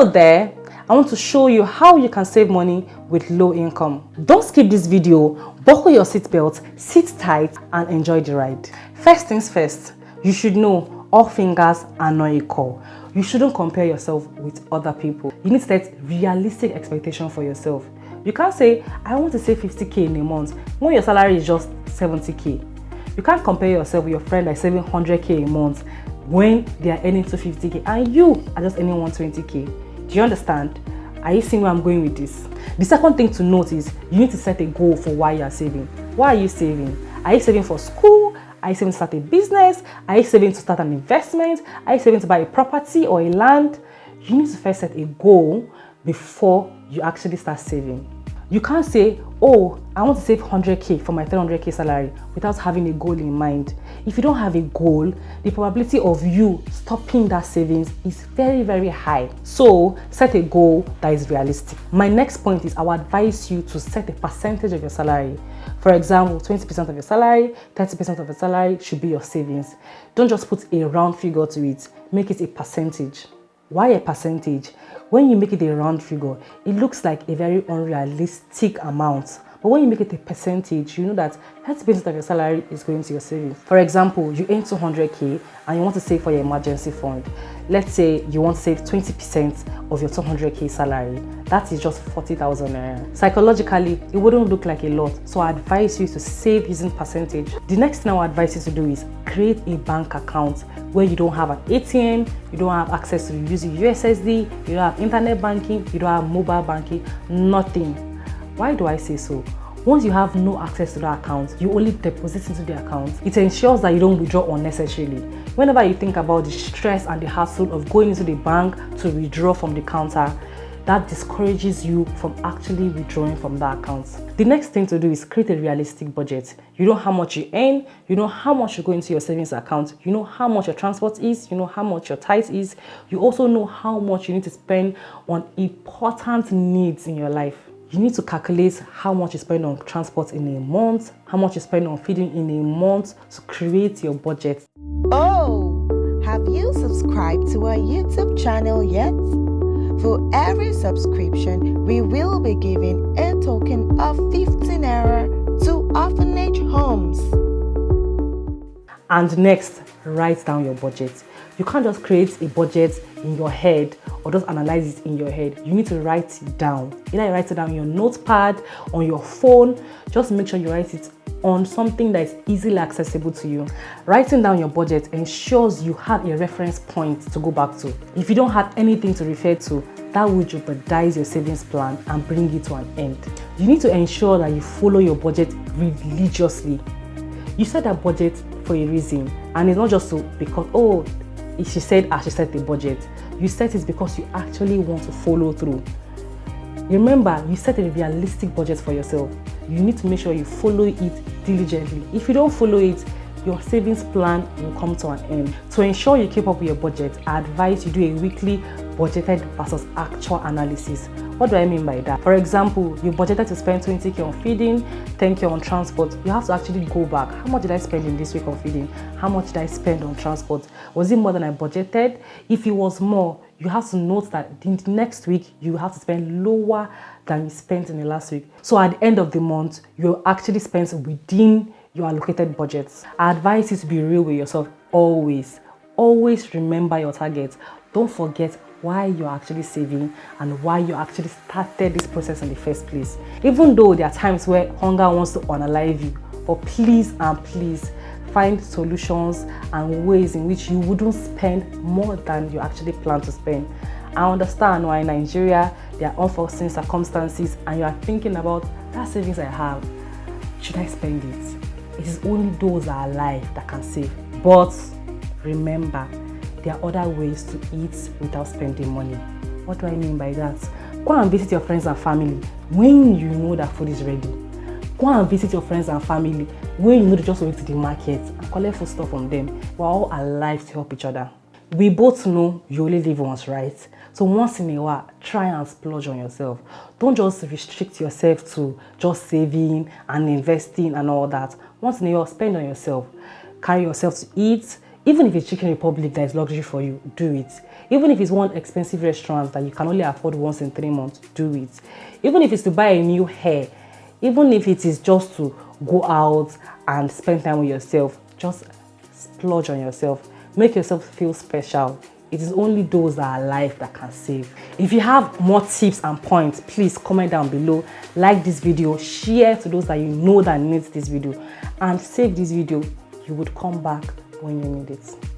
Still there, I want to show you how you can save money with low income. Don't skip this video, buckle your seatbelt, sit tight and enjoy the ride. First things first, you should know all fingers are not equal. You shouldn't compare yourself with other people. You need to set realistic expectations for yourself. You can't say, I want to save 50k in a month when your salary is just 70k. You can't compare yourself with your friend that's saving 100k a month when they are earning 250k and you are just earning 120k. Do you understand? Are you seeing where I'm going with this? The second thing to note is you need to set a goal for why you are saving. Why are you saving? Are you saving for school? Are you saving to start a business? Are you saving to start an investment? Are you saving to buy a property or a land? You need to first set a goal before you actually start saving. You can't say, oh, I want to save 100k for my 300k salary without having a goal in mind. If you don't have a goal, the probability of you stopping that savings is very, very high. So set a goal that is realistic. My next point is I would advise you to set a percentage of your salary. For example, 20% of your salary, 30% of your salary should be your savings. Don't just put a round figure to it. Make it a percentage. Why a percentage? When you make it a round figure, it looks like a very unrealistic amount. But when you make it a percentage, you know that 30% of your salary is going to your savings. For example, you earn 200k and you want to save for your emergency fund. Let's say you want to save 20% of your 200k salary. That is just 40,000 naira. Psychologically, it wouldn't look like a lot. So I advise you to save using percentage. The next thing I would advise you to do is create a bank account where you don't have an ATM, you don't have access to using USSD, you don't have internet banking, you don't have mobile banking, nothing. Why do I say so? Once you have no access to that account, you only deposit into the account. It ensures that you don't withdraw unnecessarily. Whenever you think about the stress and the hassle of going into the bank to withdraw from the counter, that discourages you from actually withdrawing from that account. The next thing to do is create a realistic budget. You know how much you earn, you know how much you go into your savings account, you know how much your transport is, you know how much your tithe is, you also know how much you need to spend on important needs in your life. You need to calculate how much you spend on transport in a month, how much you spend on feeding in a month to create your budget. Oh, have you subscribed to our YouTube channel yet? For every subscription, we will be giving a token of 15 naira to orphanage homes. And next, write down your budget. You can't just create a budget in your head or just analyze it in your head. You need to write it down. Either you write it down on your notepad, on your phone. Just make sure you write it on something that is easily accessible to you. Writing down your budget ensures you have a reference point to go back to. If you don't have anything to refer to, that will jeopardize your savings plan and bring it to an end. You need to ensure that you follow your budget religiously. You set that budget for a reason, and it's not just so because, oh, she said I should set the budget. You set it because you actually want to follow through. Remember, you set a realistic budget for yourself. You need to make sure you follow it diligently. If you don't follow it, your savings plan will come to an end. To ensure you keep up with your budget, I advise you do a weekly budgeted versus actual analysis. What do I mean by that? For example, you budgeted to spend 20k on feeding, 10k on transport. You have to actually go back. How much did I spend in this week on feeding? How much did I spend on transport? Was it more than I budgeted? If it was more, you have to note that in the next week, you have to spend lower than you spent in the last week. So at the end of the month, you actually spend within your allocated budgets. I advise you to be real with yourself always. Always remember your targets. Don't forget why you're actually saving and why you actually started this process in the first place. Even though there are times where hunger wants to unalive you, but please and please find solutions and ways in which you wouldn't spend more than you actually plan to spend. I understand why in Nigeria there are unforeseen circumstances and you are thinking about that savings I have. Should I spend it? It is only those that are alive that can save. But remember, there are other ways to eat without spending money. What do I mean by that? Go and visit your friends and family when you know that food is ready. Go and visit your friends and family when you know they just went to the market and collect food stuff from them. We're all alive to help each other. We both know you only live once, right? So once in a while, try and splurge on yourself. Don't just restrict yourself to just saving and investing and all that. Once in a while, spend on yourself. Carry yourself to eat. Even if it's Chicken Republic that is luxury for you, do it. Even if it's one expensive restaurant that you can only afford once in 3 months, do it. Even if it's to buy a new hair, even if it is just to go out and spend time with yourself, just splurge on yourself. Make yourself feel special. It is only those that are alive that can save. If you have more tips and points, please comment down below. Like this video, share to those that you know that needs this video, and save this video. You would come back when you need it.